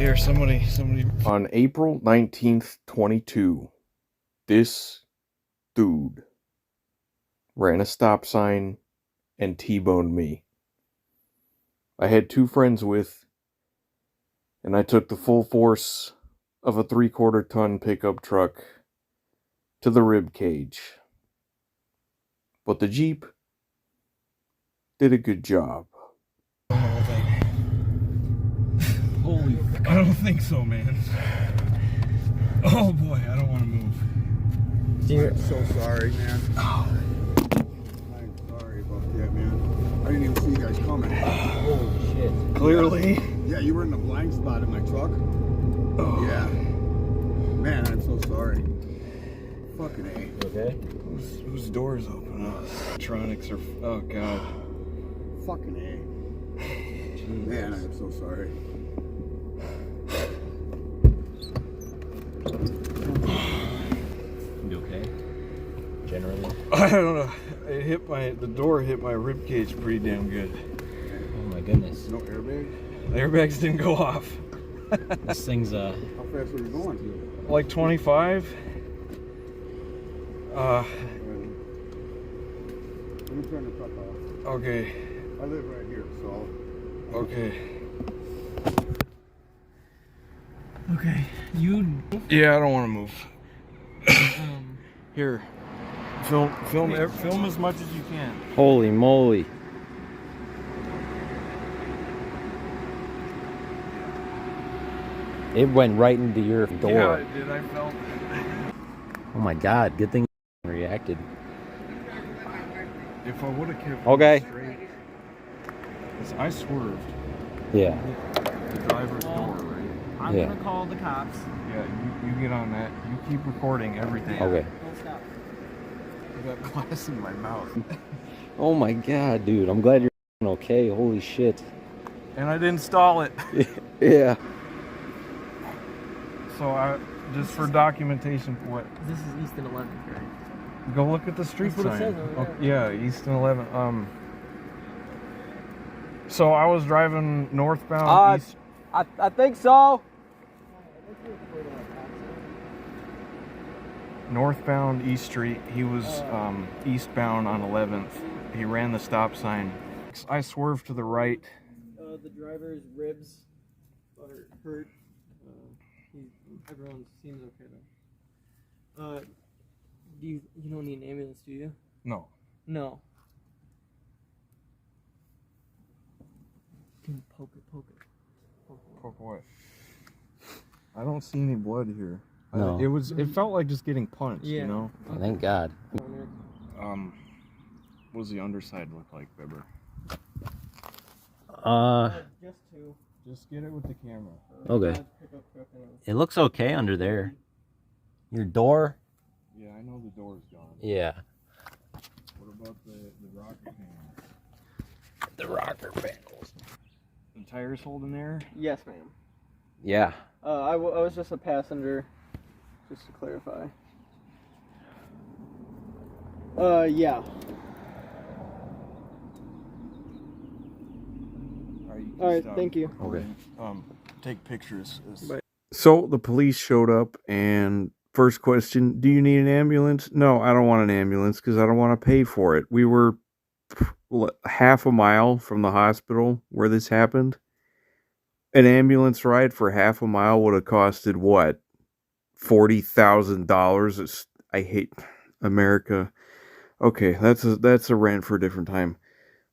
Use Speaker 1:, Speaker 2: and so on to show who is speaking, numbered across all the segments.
Speaker 1: here. Somebody.
Speaker 2: On April 19th, 22, this dude ran a stop sign and T-boned me. I had 2 friends with, and I took the full force of a 3/4 ton pickup truck to the rib cage. But the Jeep did a good job.
Speaker 1: Holy, I don't think so, man. Oh boy, I don't want to move.
Speaker 3: I'm so sorry, man. Oh. I'm sorry about that, man. I didn't even see you guys coming.
Speaker 1: Holy shit. Clearly.
Speaker 3: Yeah, you were in the blind spot in my truck. Oh. Yeah. Man, I'm so sorry. Fucking A.
Speaker 1: You okay? Whose door is open? Electronics are... Oh, God.
Speaker 3: Fucking A. Jesus. Man, I'm so sorry.
Speaker 4: You okay? Generally?
Speaker 1: I don't know. The door hit my rib cage pretty damn good.
Speaker 4: Oh my goodness.
Speaker 3: No airbag?
Speaker 1: The airbags didn't go off.
Speaker 4: This thing's
Speaker 3: How fast were you going?
Speaker 1: Like 25.
Speaker 3: Let me turn the truck off.
Speaker 1: Okay.
Speaker 3: I live right here, so.
Speaker 1: Okay.
Speaker 4: okay. You.
Speaker 1: Yeah, I don't want to move. Here. Film as much as you can.
Speaker 4: Holy moly. It went right into your door.
Speaker 1: Yeah, it did. I felt it.
Speaker 4: Oh my god, good thing reacted.
Speaker 1: If I would have kept
Speaker 4: Okay.
Speaker 1: straight, 'cause I swerved.
Speaker 4: Yeah.
Speaker 1: The driver's door, right?
Speaker 5: I'm
Speaker 4: Yeah.
Speaker 5: gonna call the cops.
Speaker 1: Yeah, you get on that. You keep recording everything.
Speaker 4: Okay.
Speaker 5: Don't stop.
Speaker 1: I got glass in my mouth.
Speaker 4: Oh my god, dude. I'm glad you're okay. Holy shit.
Speaker 1: And I didn't stall it.
Speaker 4: Yeah.
Speaker 1: So just for documentation, what?
Speaker 5: This is Easton 11th, right?
Speaker 1: Go look at the street
Speaker 5: That's what it
Speaker 1: sign.
Speaker 5: says over there.
Speaker 1: Yeah, Easton 11. So I was driving northbound. East.
Speaker 4: I think so.
Speaker 1: Northbound East Street. He was eastbound on 11th. He ran the stop sign. I swerved to the right.
Speaker 5: The driver's ribs are hurt. Everyone seems okay though. You don't need an ambulance, do you?
Speaker 1: No.
Speaker 5: No. Can you poke it?
Speaker 1: Poke what? I don't see any blood here.
Speaker 4: No.
Speaker 1: It felt like just getting punched,
Speaker 5: Yeah.
Speaker 1: you know?
Speaker 4: Thank God.
Speaker 1: What does the underside look like, Bibber?
Speaker 5: Just two.
Speaker 1: Just get it with the camera.
Speaker 4: Okay. It looks okay under there. Your door?
Speaker 1: Yeah, I know the door's gone.
Speaker 4: Yeah.
Speaker 1: What about the rocker panels?
Speaker 4: The rocker panels.
Speaker 1: The tires holding there?
Speaker 5: Yes, ma'am.
Speaker 4: Yeah.
Speaker 5: I was just a passenger, just to clarify. Yeah. All right, thank you.
Speaker 1: Okay. Take pictures.
Speaker 2: So the police showed up, and first question, do you need an ambulance? No, I don't want an ambulance because I don't want to pay for it. We were half a mile from the hospital where this happened. An ambulance ride for half a mile would have costed what? $40,000. I hate America. Okay, that's a rant for a different time.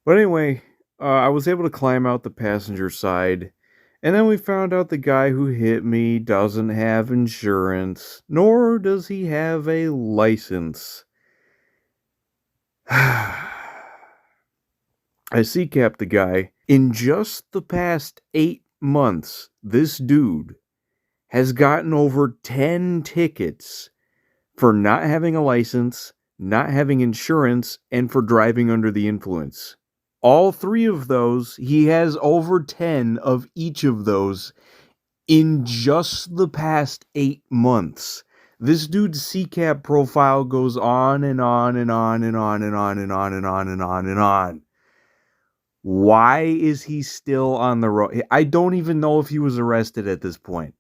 Speaker 2: But anyway, I was able to climb out the passenger side, and then we found out the guy who hit me doesn't have insurance, nor does he have a license. I C-capped the guy. In just the past 8 months, this dude has gotten over 10 tickets for not having a license, not having insurance, and for driving under the influence. All 3 of those, he has over 10 of each of those in just the past 8 months. This dude's CCAP profile goes on and on and on and on and on and on and on and on and on. Why is he still on the road? I don't even know if he was arrested at this point.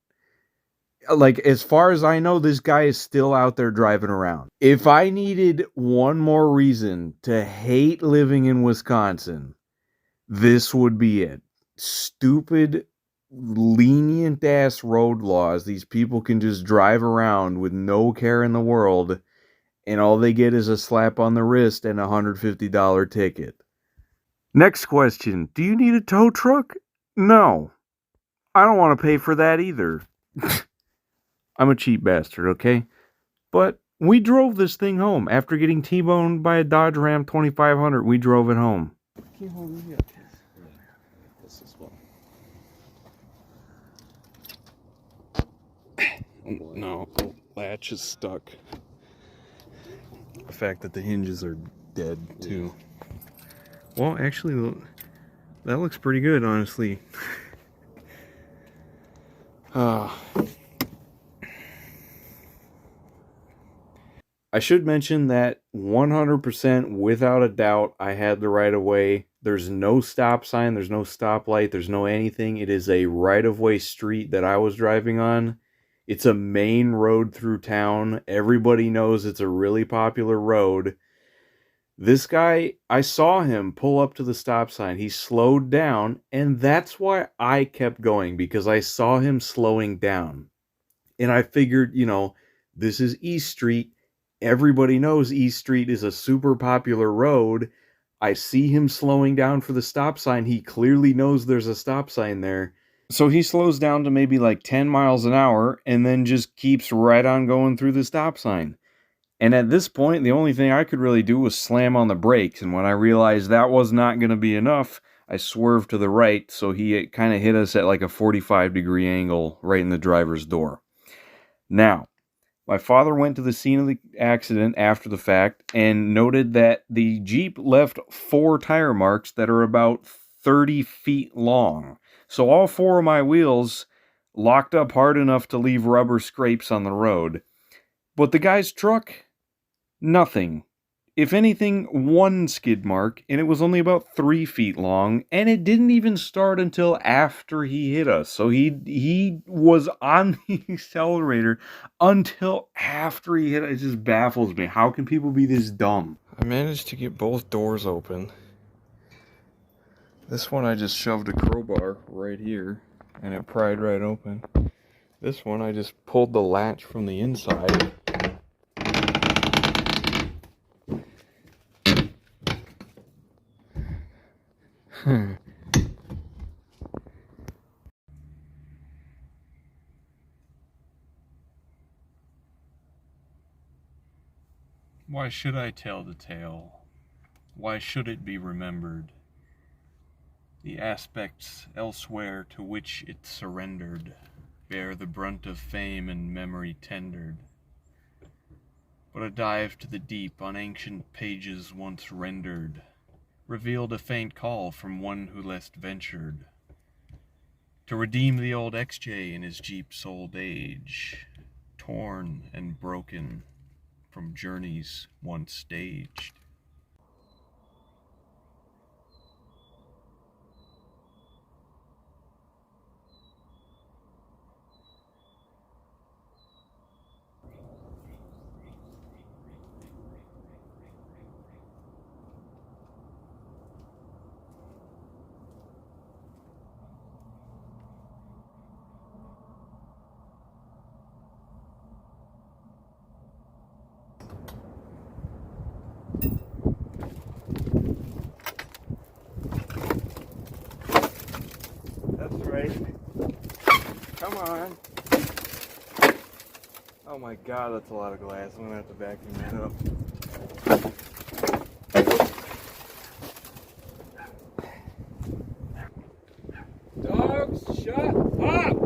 Speaker 2: Like, as far as I know, this guy is still out there driving around. If I needed one more reason to hate living in Wisconsin, this would be it. Stupid, lenient ass road laws. These people can just drive around with no care in the world, and all they get is a slap on the wrist and a $150 ticket. Next question. Do you need a tow truck? No. I don't want to pay for that either. I'm a cheap bastard, okay? But we drove this thing home. After getting T-boned by a Dodge Ram 2500, we drove it home.
Speaker 5: Can you hold me? Yeah.
Speaker 2: This as well. No, the latch is stuck. The fact that the hinges are dead, too. Well, actually, that looks pretty good, honestly. I should mention that 100% without a doubt I had the right of way. There's no stop sign, there's no stoplight, there's no anything. It is a right of way street that I was driving on. It's a main road through town. Everybody knows it's a really popular road. This guy, I saw him pull up to the stop sign. He slowed down, and that's why I kept going, because I saw him slowing down. And I figured, you know, this is East Street. Everybody knows East Street is a super popular road. I see him slowing down for the stop sign. He clearly knows there's a stop sign there. So he slows down to maybe like 10 miles an hour and then just keeps right on going through the stop sign. And at this point, the only thing I could really do was slam on the brakes. And when I realized that was not going to be enough, I swerved to the right. So he kind of hit us at like a 45-degree angle right in the driver's door. Now, my father went to the scene of the accident after the fact and noted that the Jeep left 4 tire marks that are about 30 feet long. So all 4 of my wheels locked up hard enough to leave rubber scrapes on the road. But the guy's truck, nothing. If anything, 1 skid mark, and it was only about 3 feet long, and it didn't even start until after he hit us. So he was on the accelerator until after he hit us. It just baffles me. How can people be this dumb? I managed to get both doors open. This one I just shoved a crowbar right here, and it pried right open. This one I just pulled the latch from the inside.
Speaker 6: Why should I tell the tale? Why should it be remembered? The aspects elsewhere to which it surrendered bear the brunt of fame and memory tendered. But a dive to the deep on ancient pages once rendered revealed a faint call from one who less ventured to redeem the old XJ in his Jeep's old age, torn and broken from journeys once staged.
Speaker 1: That's right. Come on. Oh my god, that's a lot of glass. I'm gonna have to vacuum that up. Dogs, shut up!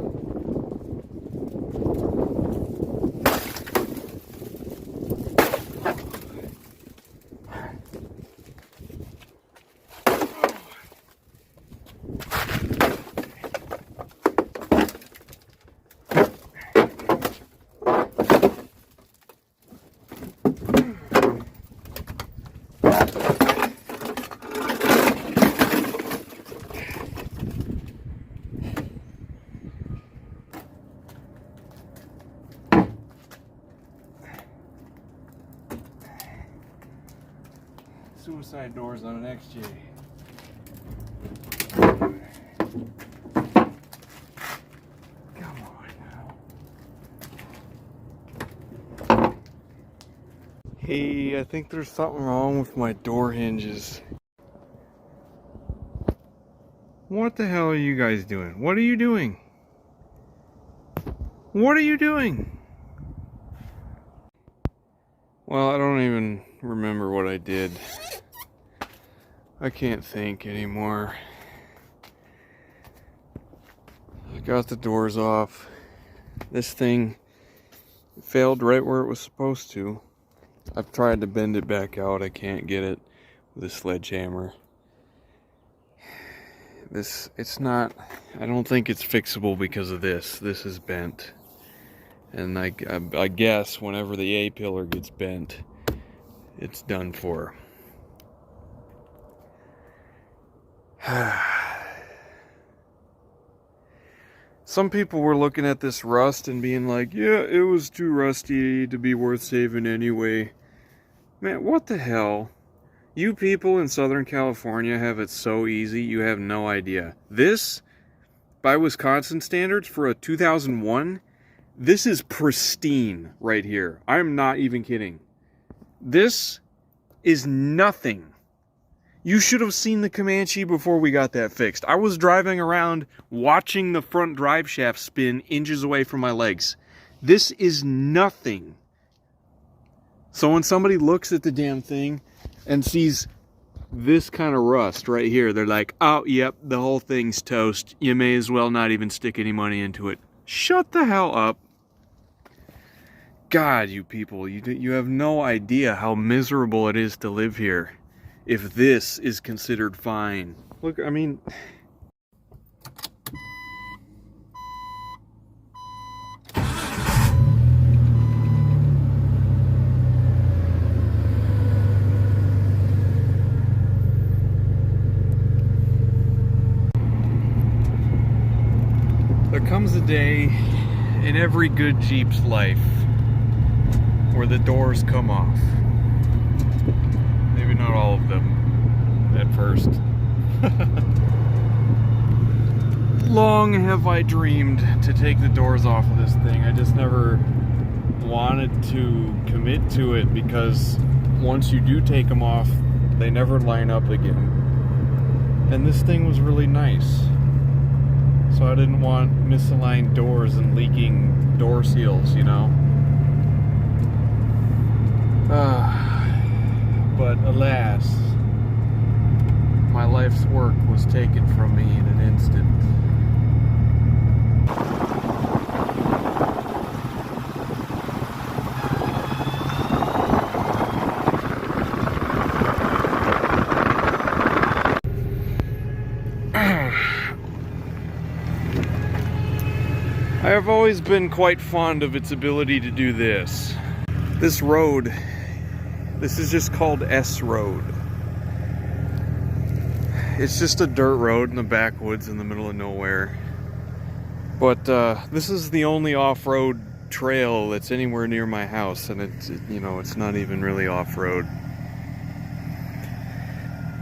Speaker 1: side doors on an XJ. Come on now. Hey, I think there's something wrong with my door hinges. What the hell are you guys doing? What are you doing? What are you doing? Well, I don't even remember what I did. I can't think anymore. I got the doors off. This thing failed right where it was supposed to. I've tried to bend it back out. I can't get it with a sledgehammer. It's not, I don't think it's fixable because of this. This is bent. And I guess whenever the A-pillar gets bent, it's done for. Some people were looking at this rust and being like, yeah, it was too rusty to be worth saving anyway. Man, what the hell? You people in Southern California have it so easy, you have no idea. This, by Wisconsin standards, for a 2001, this is pristine right here. I'm not even kidding. This is nothing. You should have seen the Comanche before we got that fixed. I was driving around watching the front drive shaft spin inches away from my legs. This is nothing. So when somebody looks at the damn thing and sees this kind of rust right here, they're like, oh, yep, the whole thing's toast. You may as well not even stick any money into it. Shut the hell up. God, you people, you have no idea how miserable it is to live here if this is considered fine. Look, I mean... There comes a day in every good Jeep's life where the doors come off. Maybe not all of them at first. Long have I dreamed to take the doors off of this thing. I just never wanted to commit to it because once you do take them off, they never line up again. And this thing was really nice. So I didn't want misaligned doors and leaking door seals, you know. But alas, my life's work was taken from me in an instant. I have always been quite fond of its ability to do this. This road, this is just called S Road. It's just a dirt road in the backwoods in the middle of nowhere. But this is the only off-road trail that's anywhere near my house, and it's not even really off-road.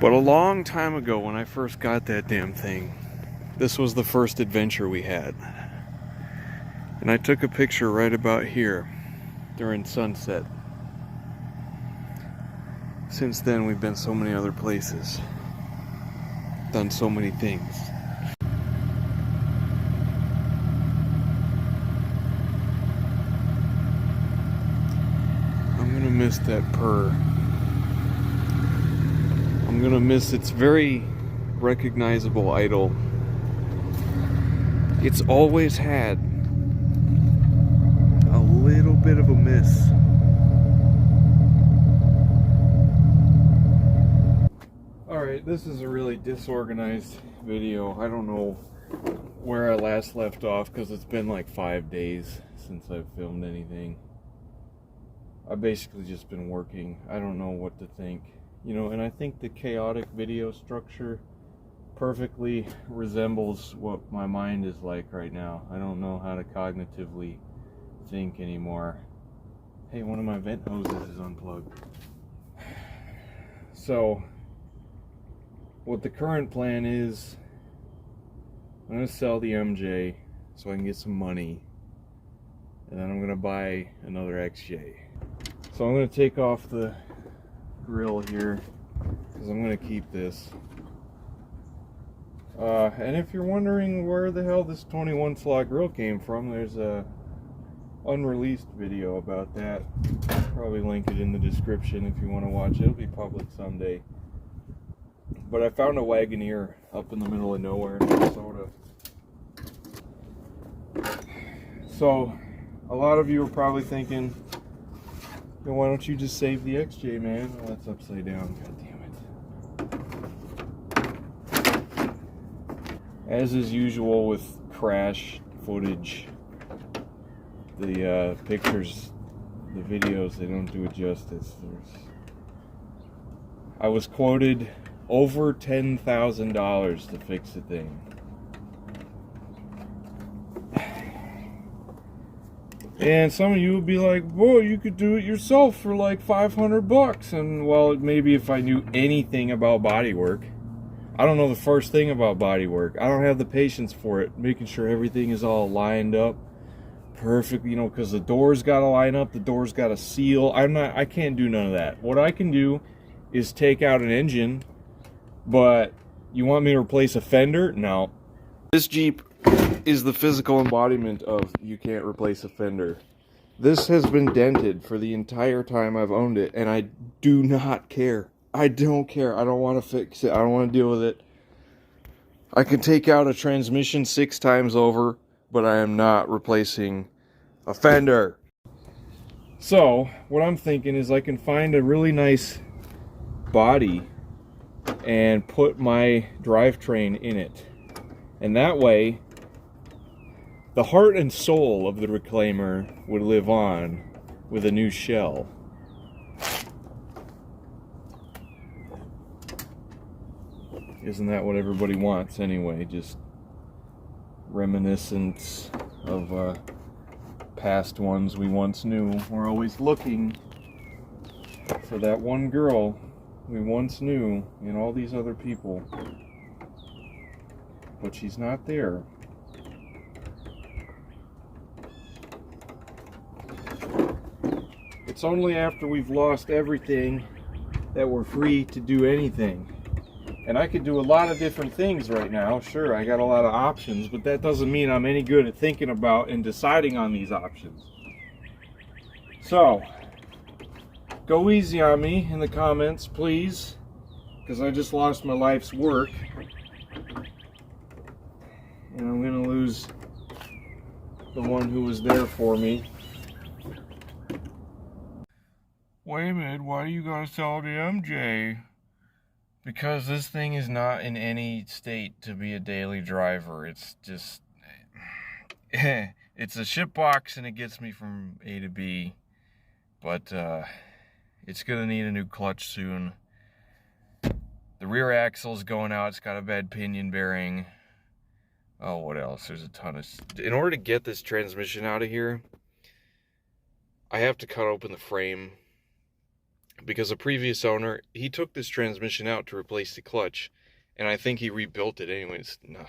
Speaker 1: But a long time ago when I first got that damn thing, this was the first adventure we had. And I took a picture right about here during sunset. Since then, we've been so many other places, done so many things. I'm gonna miss that purr. I'm gonna miss its very recognizable idle. It's always had a little bit of a miss. Alright, this is a really disorganized video. I don't know where I last left off because it's been like 5 days since I've filmed anything. I've basically just been working. I don't know what to think. And I think the chaotic video structure perfectly resembles what my mind is like right now. I don't know how to cognitively think anymore. Hey, one of my vent hoses is unplugged. So what the current plan is, I'm going to sell the MJ so I can get some money. And then I'm going to buy another XJ. So I'm going to take off the grill here because I'm going to keep this. And if you're wondering where the hell this 21 slot grill came from, there's a unreleased video about that. Probably link it in the description if you want to watch it. It'll be public someday. But I found a Wagoneer up in the middle of nowhere in Minnesota. So a lot of you are probably thinking, why don't you just save the XJ, man? Oh, that's upside down. God damn it. As is usual with crash footage, the pictures, the videos, they don't do it justice. I was quoted over $10,000 to fix the thing. And some of you would be like, whoa, you could do it yourself for like 500 bucks. And well, maybe if I knew anything about bodywork. I don't know the first thing about bodywork. I don't have the patience for it. Making sure everything is all lined up perfect, you know, because the doors got to line up, the doors got to seal. I can't do none of that. What I can do is take out an engine, but you want me to replace a fender? No. This Jeep is the physical embodiment of you can't replace a fender. This has been dented for the entire time I've owned it, and I do not care. I don't care. I don't want to fix it. I don't want to deal with it. I can take out a transmission 6 times over, but I am not replacing a fender. So, what I'm thinking is I can find a really nice body and put my drivetrain in it. And that way, the heart and soul of the Reclaimer would live on with a new shell. Isn't that what everybody wants anyway? Just reminiscence of past ones we once knew. We're always looking for that one girl we once knew and all these other people. But she's not there. It's only after we've lost everything that we're free to do anything. And I could do a lot of different things right now. Sure, I got a lot of options, but that doesn't mean I'm any good at thinking about and deciding on these options. So, go easy on me in the comments, please, because I just lost my life's work. And I'm going to lose the one who was there for me. Waemid, why do you gotta sell the MJ? Because this thing is not in any state to be a daily driver. It's just... it's a ship box and it gets me from A to B. But it's gonna need a new clutch soon. The rear axle's going out. It's got a bad pinion bearing. Oh, what else? There's a ton of... In order to get this transmission out of here, I have to cut open the frame. Because a previous owner, he took this transmission out to replace the clutch. And I think he rebuilt it anyways. Nah.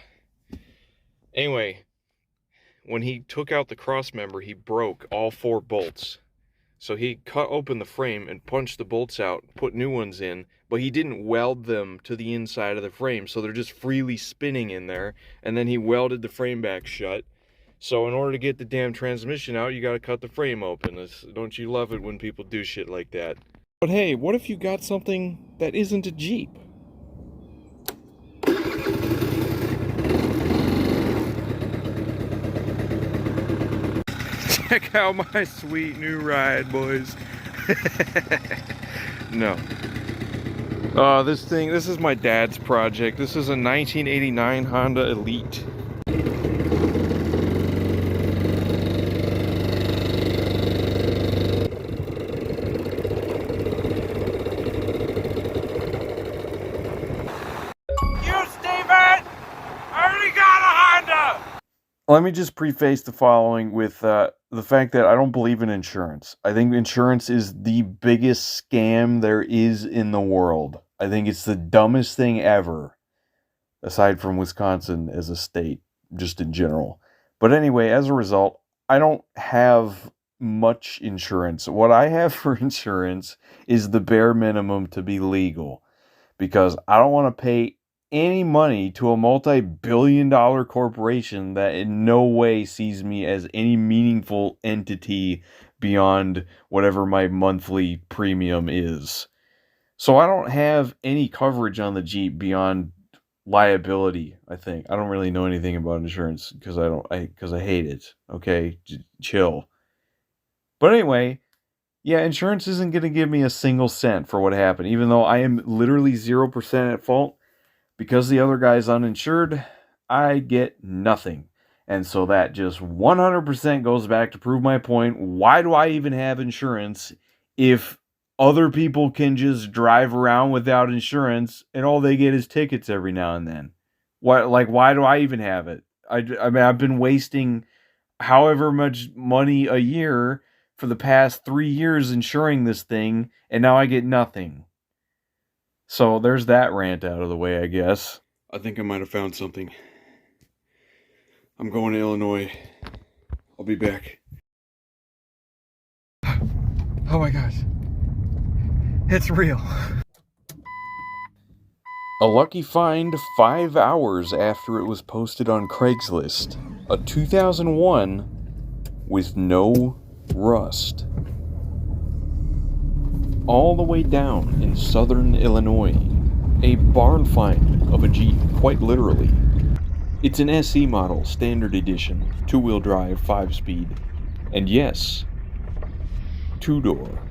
Speaker 1: Anyway, when he took out the cross member, he broke all 4 bolts. So he cut open the frame and punched the bolts out, put new ones in, but he didn't weld them to the inside of the frame, so they're just freely spinning in there, and then he welded the frame back shut. So in order to get the damn transmission out, you gotta cut the frame open. Don't you love it when people do shit like that? But hey, what if you got something that isn't a Jeep? Check out my sweet new ride, boys. No. This is my dad's project. This is a 1989 Honda Elite. Let me just preface the following with the fact that I don't believe in insurance. I think insurance is the biggest scam there is in the world. I think it's the dumbest thing ever.
Speaker 2: aside from Wisconsin as a state, just in general. But anyway, as a result, I don't have much insurance. What I have for insurance is the bare minimum to be legal, because I don't want to pay any money to a multi-billion-dollar corporation that in no way sees me as any meaningful entity beyond whatever my monthly premium is. So I don't have any coverage on the Jeep beyond liability, I think. I don't really know anything about insurance because I hate it. Okay, chill. But anyway, yeah, insurance isn't going to give me a single cent for what happened, even though I am literally 0% at fault. Because the other guy's uninsured, I get nothing. And so that just 100% goes back to prove my point. Why do I even have insurance if other people can just drive around without insurance and all they get is tickets every now and then? Why do I even have it? I mean, I've been wasting however much money a year for the past 3 years insuring this thing, and now I get nothing. So there's that rant out of the way, I guess.
Speaker 1: I think I might have found something. I'm going to Illinois. I'll be back. Oh my gosh. It's real.
Speaker 2: A lucky find 5 hours after it was posted on Craigslist. A 2001 with no rust. All the way down in southern Illinois. A barn find of a Jeep, quite literally. It's an SE model, standard edition, 2-wheel drive, 5-speed. And yes, 2-door.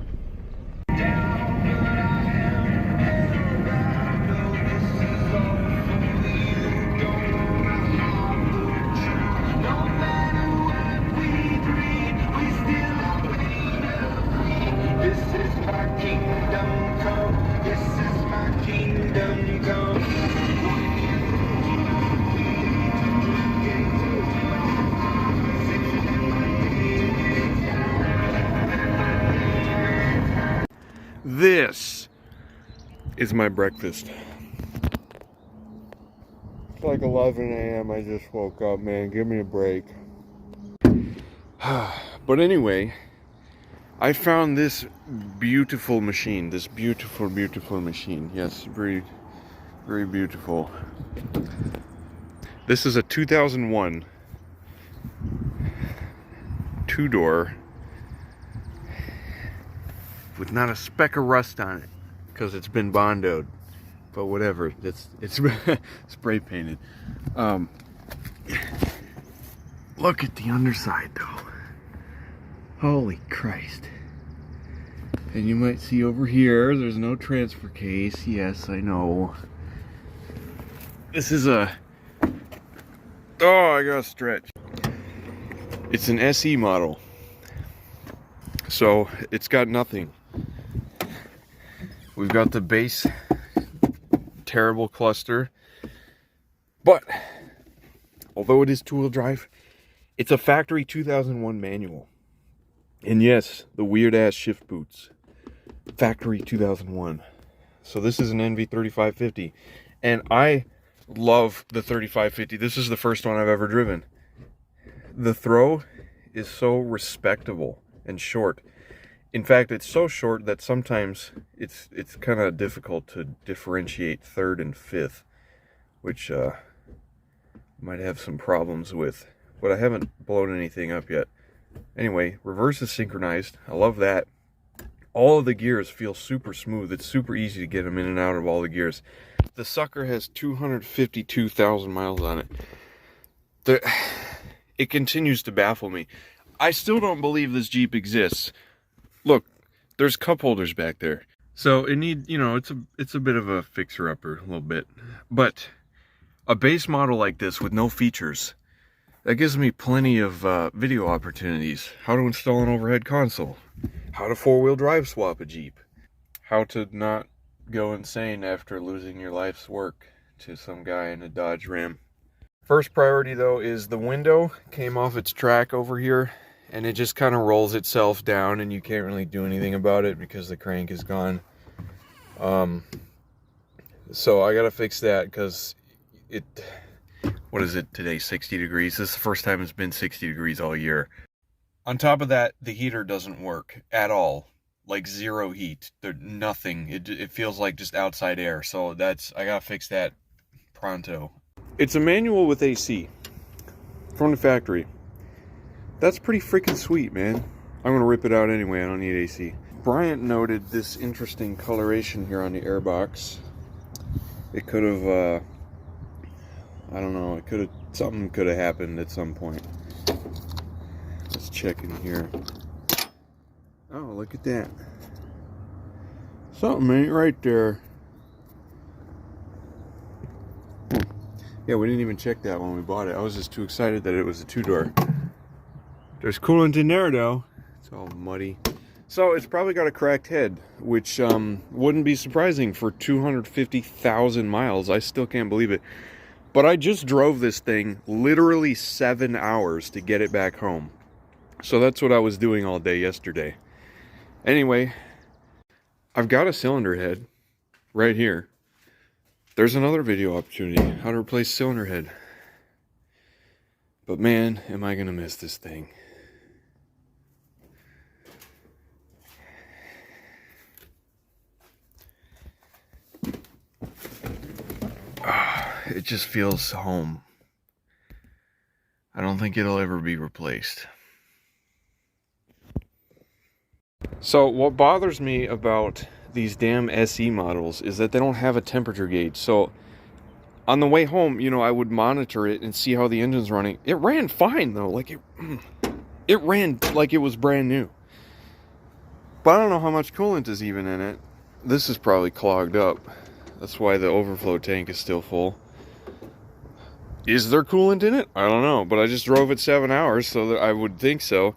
Speaker 1: This is my breakfast. It's like 11 a.m. I just woke up, man. Give me a break. But anyway, I found this beautiful machine. This beautiful, beautiful machine. Yes, very, very beautiful. This is a 2001 2-door with not a speck of rust on it because it's been bondoed. But whatever, it's spray painted. Look at the underside though. Holy Christ. And you might see over here, there's no transfer case. Yes, I know. This is a... Oh, I gotta stretch. It's an SE model. So, it's got nothing. We've got the base terrible cluster. But, although it is 2-wheel drive, it's a factory 2001 manual. And yes, the weird ass shift boots. Factory 2001. So this is an NV3550. And I love the 3550. This is the first one I've ever driven. The throw is so respectable and short. In fact, it's so short that sometimes it's kind of difficult to differentiate third and fifth, which might have some problems with. But I haven't blown anything up yet. Anyway, reverse is synchronized. I love that. All of the gears feel super smooth. It's super easy to get them in and out of all the gears. The sucker has 252,000 miles on it. It continues to baffle me. I still don't believe this Jeep exists. Look, there's cup holders back there. So it need, you know, it's a bit of a fixer-upper, a little bit. But a base model like this with no features, that gives me plenty of video opportunities. How to install an overhead console. How to 4-wheel drive swap a Jeep. How to not go insane after losing your life's work to some guy in a Dodge Ram. First priority though is the window came off its track over here and it just kind of rolls itself down and you can't really do anything about it because the crank is gone. So I gotta fix that because what is it today, 60 degrees? This is the first time it's been 60 degrees all year. On top of that, the heater doesn't work at all. Like zero heat. Nothing. It feels like just outside air. So I gotta fix that pronto. It's a manual with AC from the factory. That's pretty freaking sweet, man. I'm gonna rip it out anyway. I don't need AC. Bryant noted this interesting coloration here on the airbox. It could have, I don't know. Something could have happened at some point. Let's check in here. Oh, look at that. Something ain't right there. Yeah, we didn't even check that when we bought it. I was just too excited that it was a two-door. There's coolant in there, though. It's all muddy. So it's probably got a cracked head, which wouldn't be surprising for 250,000 miles. I still can't believe it. But I just drove this thing literally 7 hours to get it back home. So that's what I was doing all day yesterday. Anyway, I've got a cylinder head right here. There's another video opportunity, how to replace cylinder head. But man, am I gonna miss this thing. It just feels home. I don't think it'll ever be replaced. So what bothers me about these damn SE models is that they don't have a temperature gauge. So on the way home, you know, I would monitor it and see how the engine's running. It ran fine though. Like it ran like it was brand new. But I don't know how much coolant is even in it. This is probably clogged up. That's why the overflow tank is still full. Is there coolant in it? I don't know, but I just drove it 7 hours, so that I would think so.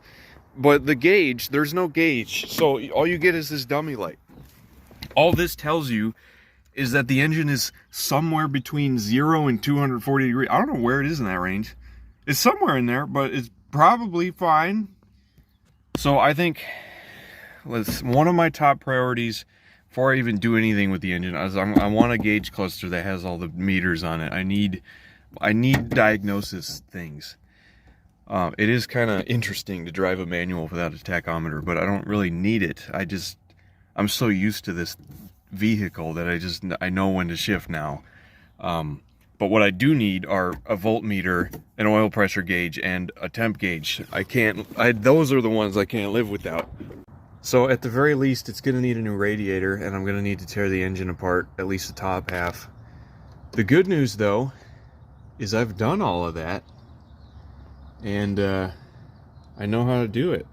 Speaker 1: But the gauge, there's no gauge. So all you get is this dummy light. All this tells you is that the engine is somewhere between 0 and 240 degrees. I don't know where it is in that range. It's somewhere in there, but it's probably fine. So I think one of my top priorities before I even do anything with the engine is I want a gauge cluster that has all the meters on it. I need diagnosis things. It is kind of interesting to drive a manual without a tachometer, but I don't really need it. I'm so used to this vehicle that I know when to shift now. But what I do need are a voltmeter, an oil pressure gauge, and a temp gauge. Those are the ones I can't live without. So at the very least, it's going to need a new radiator, and I'm going to need to tear the engine apart, at least the top half. The good news, though, is I've done all of that, and I know how to do it.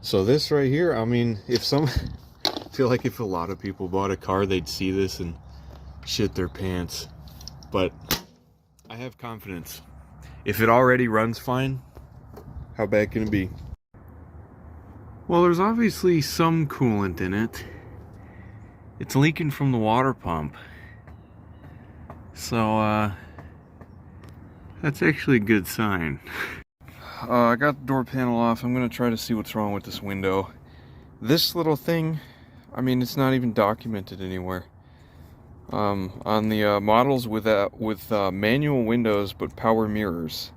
Speaker 1: So this right here, I mean, I feel like if a lot of people bought a car, they'd see this and shit their pants. But I have confidence. If it already runs fine, how bad can it be? Well, there's obviously some coolant in it. It's leaking from the water pump. So, that's actually a good sign. I got the door panel off. I'm gonna try to see what's wrong with this window. This little thing, I mean, it's not even documented anywhere. On the models with manual windows but power mirrors,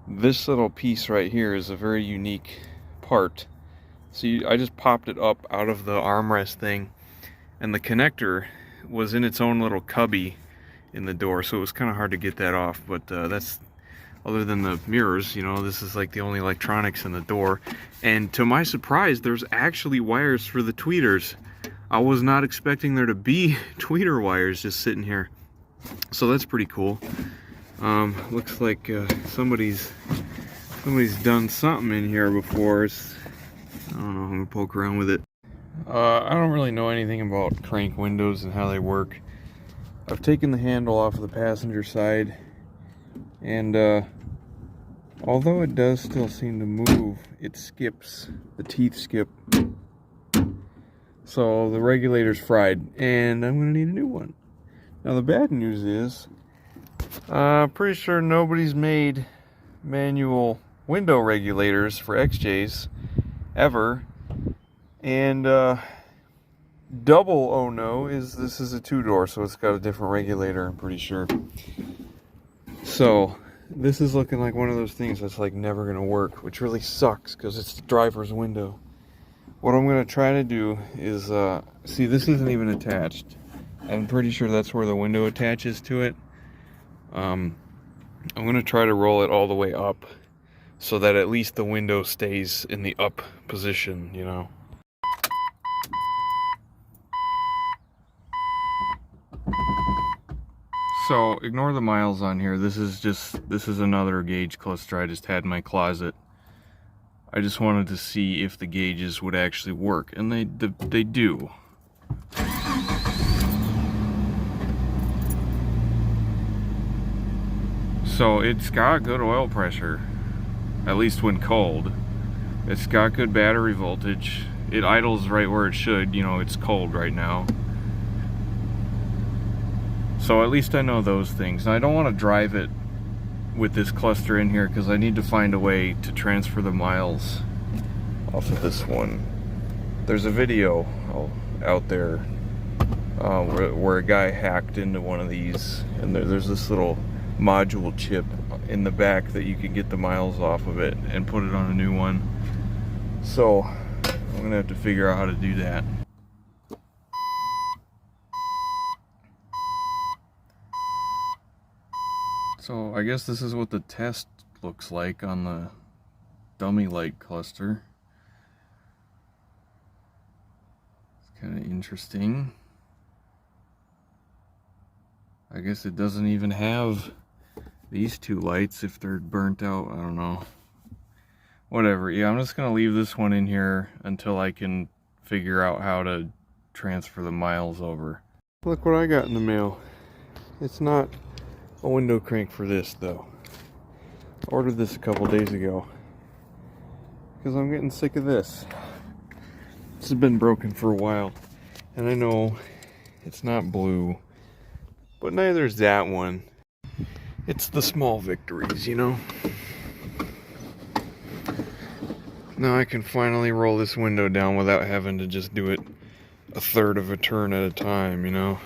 Speaker 1: this little piece right here is a very unique part. See, I just popped it up out of the armrest thing, and the connector was in its own little cubby in the door, so it was kind of hard to get that off. But that's, other than the mirrors, you know, this is like the only electronics in the door. And to my surprise, there's actually wires for the tweeters. I was not expecting there to be tweeter wires just sitting here, so that's pretty cool. Looks like somebody's done something in here before. I don't know, I'm gonna poke around with it. I don't really know anything about crank windows and how they work. I've taken the handle off of the passenger side, and although it does still seem to move, it skips. The teeth skip. So the regulator's fried, and I'm gonna need a new one. Now the bad news is, pretty sure nobody's made manual window regulators for XJs ever, and double oh no is this is a 2-door, so it's got a different regulator, I'm pretty sure. So this is looking like one of those things that's like never gonna work, which really sucks because it's the driver's window. What I'm gonna try to do is see, this isn't even attached. I'm pretty sure that's where the window attaches to it. I'm gonna try to roll it all the way up so that at least the window stays in the up position, you know. So ignore the miles on here. This is another gauge cluster I just had in my closet. I just wanted to see if the gauges would actually work, and they do. So it's got good oil pressure, at least when cold. It's got good battery voltage. It idles right where it should, you know, it's cold right now. So at least I know those things. And I don't want to drive it with this cluster in here because I need to find a way to transfer the miles off of this one. There's a video out there where a guy hacked into one of these, and there's this little module chip in the back that you can get the miles off of it and put it on a new one. So I'm gonna have to figure out how to do that. So I guess this is what the test looks like on the dummy light cluster. It's kind of interesting. I guess it doesn't even have these two lights if they're burnt out. I don't know. Whatever. Yeah, I'm just gonna leave this one in here until I can figure out how to transfer the miles over. Look what I got in the mail. It's not a window crank for this though. I ordered this a couple days ago because I'm getting sick of this. This has been broken for a while, and I know it's not blue, but neither is that one. It's the small victories, you know. Now I can finally roll this window down without having to just do it a third of a turn at a time, you know.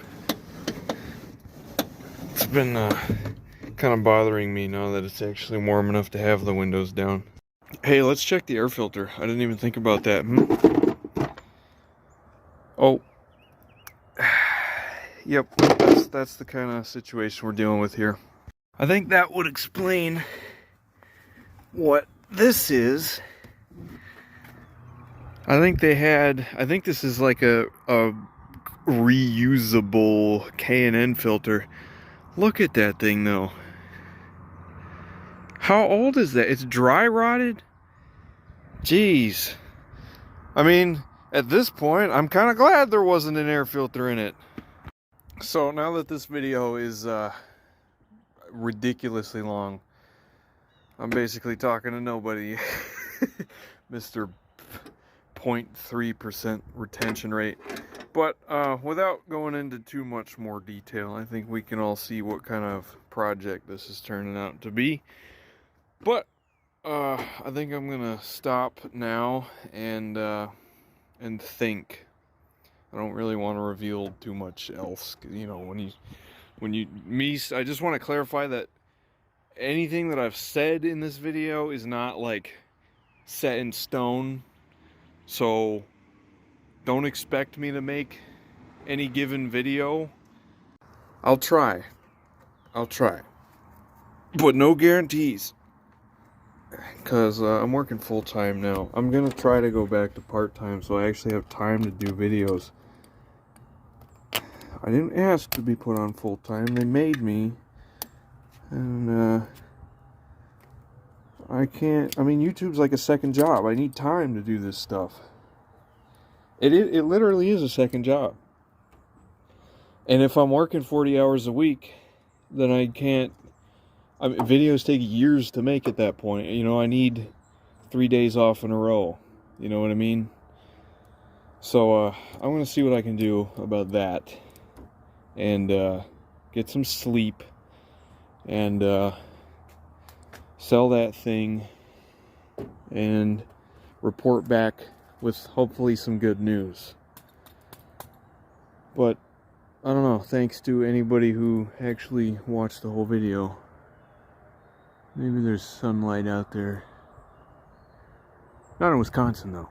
Speaker 1: It's been kind of bothering me now that it's actually warm enough to have the windows down. Hey, let's check the air filter. I didn't even think about that. Oh. Yep, that's the kind of situation we're dealing with here. I think that would explain what this is. I think this is like a reusable K&N filter. Look at that thing though. How old is that? It's dry rotted? Jeez. I mean, at this point, I'm kind of glad there wasn't an air filter in it. So now that this video is ridiculously long, I'm basically talking to nobody. Mr. 0.3% retention rate. But without going into too much more detail, I think we can all see what kind of project this is turning out to be. But I think I'm gonna stop now and think. I don't really want to reveal too much else, you know. I just want to clarify that anything that I've said in this video is not like set in stone. So don't expect me to make any given video. I'll try, but no guarantees, because I'm working full-time now. I'm gonna try to go back to part-time so I actually have time to do videos. I didn't ask to be put on full-time, they made me, and I can't. I mean, YouTube's like a second job. I need time to do this stuff. It literally is a second job. And if I'm working 40 hours a week, then I can't. I mean, videos take years to make at that point. You know, I need 3 days off in a row. You know what I mean? So I'm going to see what I can do about that. And get some sleep. And sell that thing. And report back with hopefully some good news. But I don't know, thanks to anybody who actually watched the whole video. Maybe there's sunlight out there. Not in Wisconsin though.